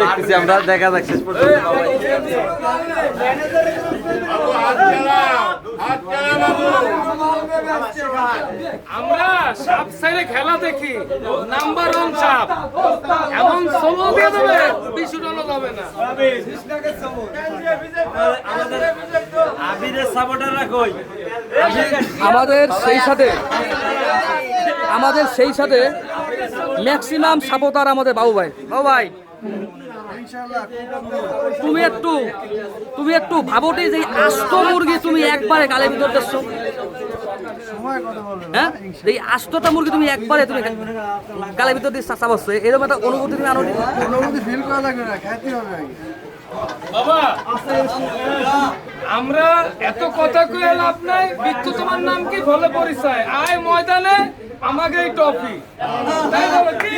দেখতেছি আমরা, দেখা যাক শেষ পর্যন্ত। আমরা সাপ সাইডে খেলা দেখি, নাম্বার ওয়ান সাপ এমন সোলো দিয়ে দেবে, বিশ উঠানো যাবে না। আমাদের সেই সাথে ম্যাক্সিমাম সাপোর্টার আমাদের বাবু ভাই। বাবু ভাই, তুমি একটু ভাবোটি যে আস্ত মুরগি তুমি একবারে গালের ভিতর দিচ্ছ, হ্যাঁ? এই আস্তটা মুরগি তুমি একবারে তুমি গালের ভিতর দিয়ে চাপাচ্ছ, এরকম একটা অনুভূতি তুমি আনো? অনুভূতি ফিল করা লাগবে না, খাইতে হবে আগে। বাবা, আমরা এত কথা কয়ে লাভ নাই। বিট্টু, তোমার নাম কি? ভালো পরিচয়। আয় ময়দানে, আমাকে এই ট্রফি। তাই বলো কি?